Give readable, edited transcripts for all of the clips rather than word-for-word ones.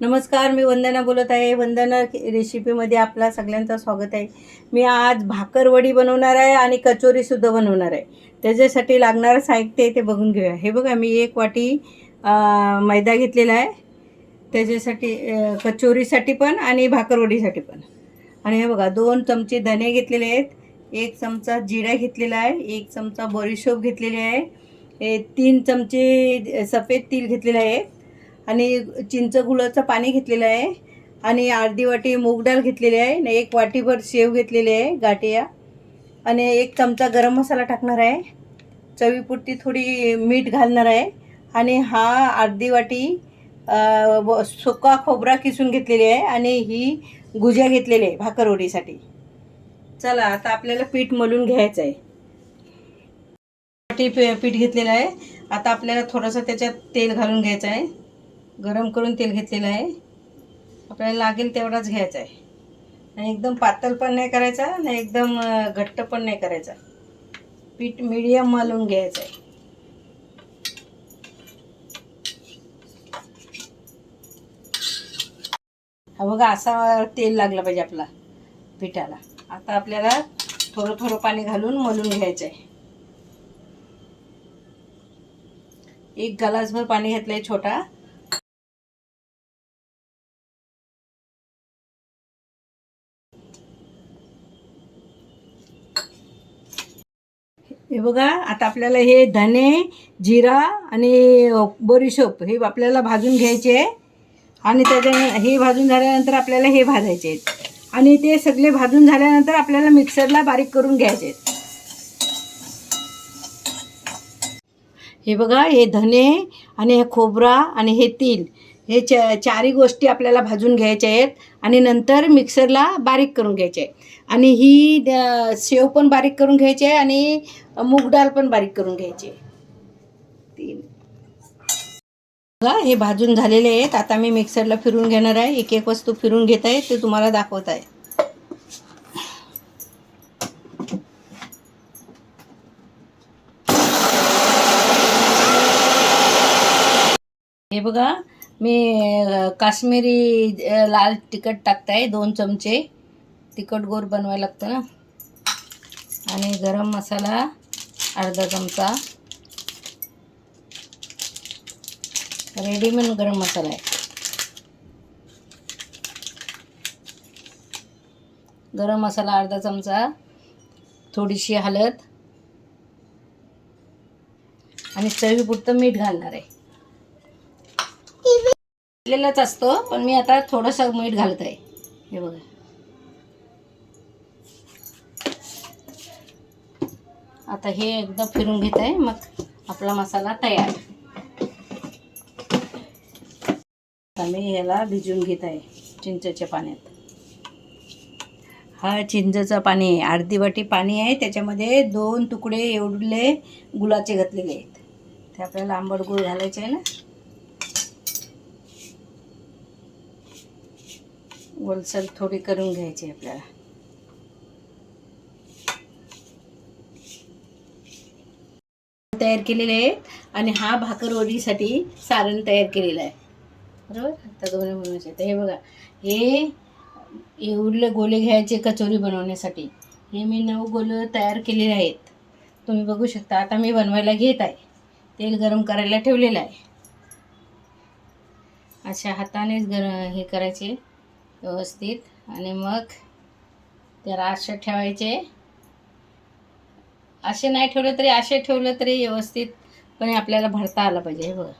नमस्कार, मी वंदना बोलत आहे. वंदना रेसिपीमध्ये आपला सगळ्यांचं स्वागत आहे. मी आज भाकरवडी बनवणार आहे आणि कचोरीसुद्धा बनवणार आहे. त्याच्यासाठी लागणारं साहित्य ते बघून घेऊया. हे बघा, मी 1 वाटी मैदा घेतलेला आहे. त्याच्यासाठी कचोरीसाठी पण आणि भाकरवडीसाठी पण. आणि हे बघा, 2 चमचे धने घेतलेले आहेत, 1 चमचा जिरा घेतलेला आहे, 1 चमचा बडीशोप घेतलेली आहे, 3 चमचे सफेद तीळ घेतलेले आहे आणि चिंच गुळाचं पाणी घेतलेलं आहे आणि अर्धी वाटी मूग डाळ घेतलेली आहे आणि 1 वाटीभर शेव घेतलेली आहे गाठिया आणि 1 चमचा गरम मसाला टाकणार आहे. चवीपुरती थोडी मीठ घालणार आहे आणि हा अर्धी वाटी सुका खोबरा किसून घेतलेली आहे आणि ही गुजिया घेतलेली आहे भाकरवडीसाठी. चला, आता आपल्याला पीठ मळून घ्यायचं आहे. पीठ घेतलेलं आहे. आता आपल्याला थोडंसं त्याच्यात तेल घालून घ्यायचं आहे. गरम करून तेल घेतलेलं आहे. आपल्याला लागेल तेवढाच घ्यायचा आहे आणि एकदम पातळ पण नाही करायचा आणि एकदम घट्ट पण नाही करायचा. पीठ मीडियम मळून घ्यायचं आहे. हा बघा, असा तेल लागलं पाहिजे आपला पिठाला. आता आपल्याला थोडं थोडं पाणी घालून मळून घ्यायचं आहे. 1 ग्लासभर पाणी घेतलं आहे छोटा. हे बघा, आता आपल्याला हे धने, जिरा आणि बडीशोप हे आपल्याला भाजून घ्यायचे आहे आणि हे भाजून झाल्यानंतर आपल्याला हे भाजायचे आहेत आणि ते सगळे भाजून झाल्यानंतर आपल्याला मिक्सरला बारीक करून घ्यायचे आहेत. हे बघा, हे धने आणि हे खोबरा आणि हे तीळ हे चारही गोष्टी आपल्याला भाजून घ्यायच्या आहेत आणि नंतर मिक्सरला बारीक करून घ्यायचे आहे. आणि ही शेव पण बारीक करून घ्यायची आहे आणि मूग डाळ पण बारीक करून घ्यायची आहे. बघा, हे भाजून झालेले आहेत. आता मी मिक्सरला फिरून घेणार आहे. एक एक वस्तू फिरून घेत आहे, ते तुम्हाला दाखवत आहे. हे बघा, मी काश्मीरी लाल तिखट टाकताय 2 चमचे. तिखट गोड बनवायला लागतं ना. आणि गरम मसाला अर्धा चमचा. रेडीमेड गरम मसाला आहे. गरम मसाला अर्धा चमचा, थोडीशी हळद आणि चवीपुरतं मीठ घालणार आहे. घातलेलंच असतो, पण मी आता थोडंसं मीठ घालत आहे. हे बघा, आता हे एकदा फिरून घेत आहे, मग आपला मसाला तयार. आता मी ह्याला भिजवून घेत आहे चिंचेच्या पाण्यात. हा चिंचेचं पाणी आहे, अर्धी वाटी पाणी आहे. त्याच्यामध्ये 2 तुकडे एवढले गुळाचे घातलेले आहेत. ते आपल्याला आंबट गुळ घालायचे आहे ना. गोलसर थोडी करून घ्यायची आपल्याला. तयार केलेले आहेत आणि हा भाकरवडीसाठी सारण तयार केलेलं आहे. बरोबर, आता दोन्ही बनवायचे. तर हे बघा, हे उरले गोले घ्यायचे कचोरी बनवण्यासाठी. हे मी 9 गोले तयार केलेले आहेत, तुम्ही बघू शकता. आता मी बनवायला घेत आहे. तेल गरम करायला ठेवलेलं आहे. अशा हातानेच हे करायचे व्यवस्थित आणि मग त्याला असे ठेवायचे. असे नाही ठेवले तरी असे ठेवलं तरी व्यवस्थितपणे आपल्याला भरता आलं पाहिजे. हे बघा,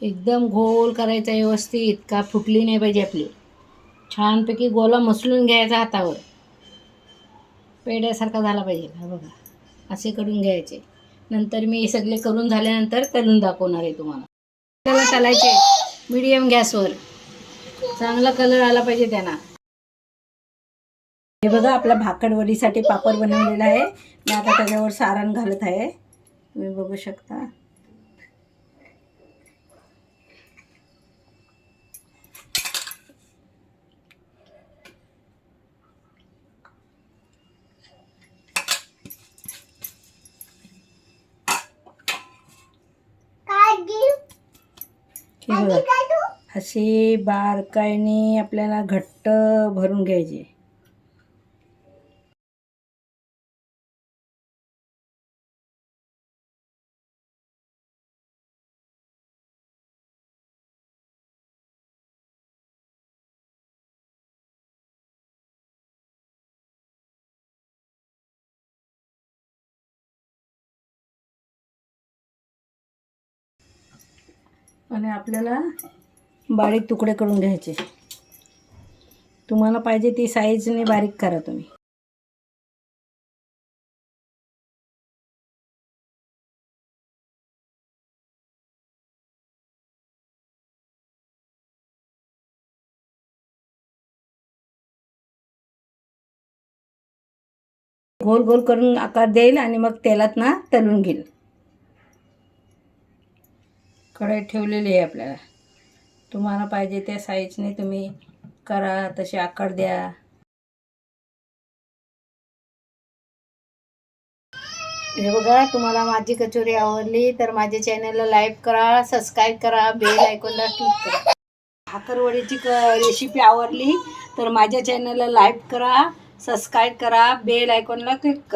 एकदम गोल करायचा व्यवस्थित, का फुटली नाही पाहिजे आपली. छानपैकी गोला मसलून घ्यायचा हातावर, पेड्यासारखा झाला पाहिजे. हा बघा, असे करून घ्यायचे. नंतर मी सगळे करून झाल्यानंतर तळून दाखवणार आहे तुम्हाला. त्याला तळायचे मीडियम गॅसवर. चांगला कलर आला पाहिजे त्यांना. हे बघा, आपला भाकरवडीसाठी पापड बनवलेला आहे. मी आता त्याच्यावर सारण घालत आहे, तुम्ही बघू शकता. हे बघा, अशी बारकाईने आपल्याला घट्ट भरून घ्यायची. आणि आपल्याला बारीक तुकडे करून घ्यायचे. तुम्हाला पाहिजे ती साईजने बारीक करा तुम्ही. गोल गोल करून आकार देईल आणि मग तेलात ना तळून घेईल. कढई ठेवलेली आहे आपल्याला. तुम्हाला पाहिजे त्या साईजने तुम्ही करा, तसे आकार द्या. हे बघा, तुम्हाला माझी कचोरी आवडली तर माझ्या चॅनलला लाईक करा, सबस्क्राईब करा, बेल आयकॉनला क्लिक करा. भाकरवडीची रेसिपी आवडली तर माझ्या चॅनलला लाईक करा, सबस्क्राईब करा, बेल आयकॉनला क्लिक करा.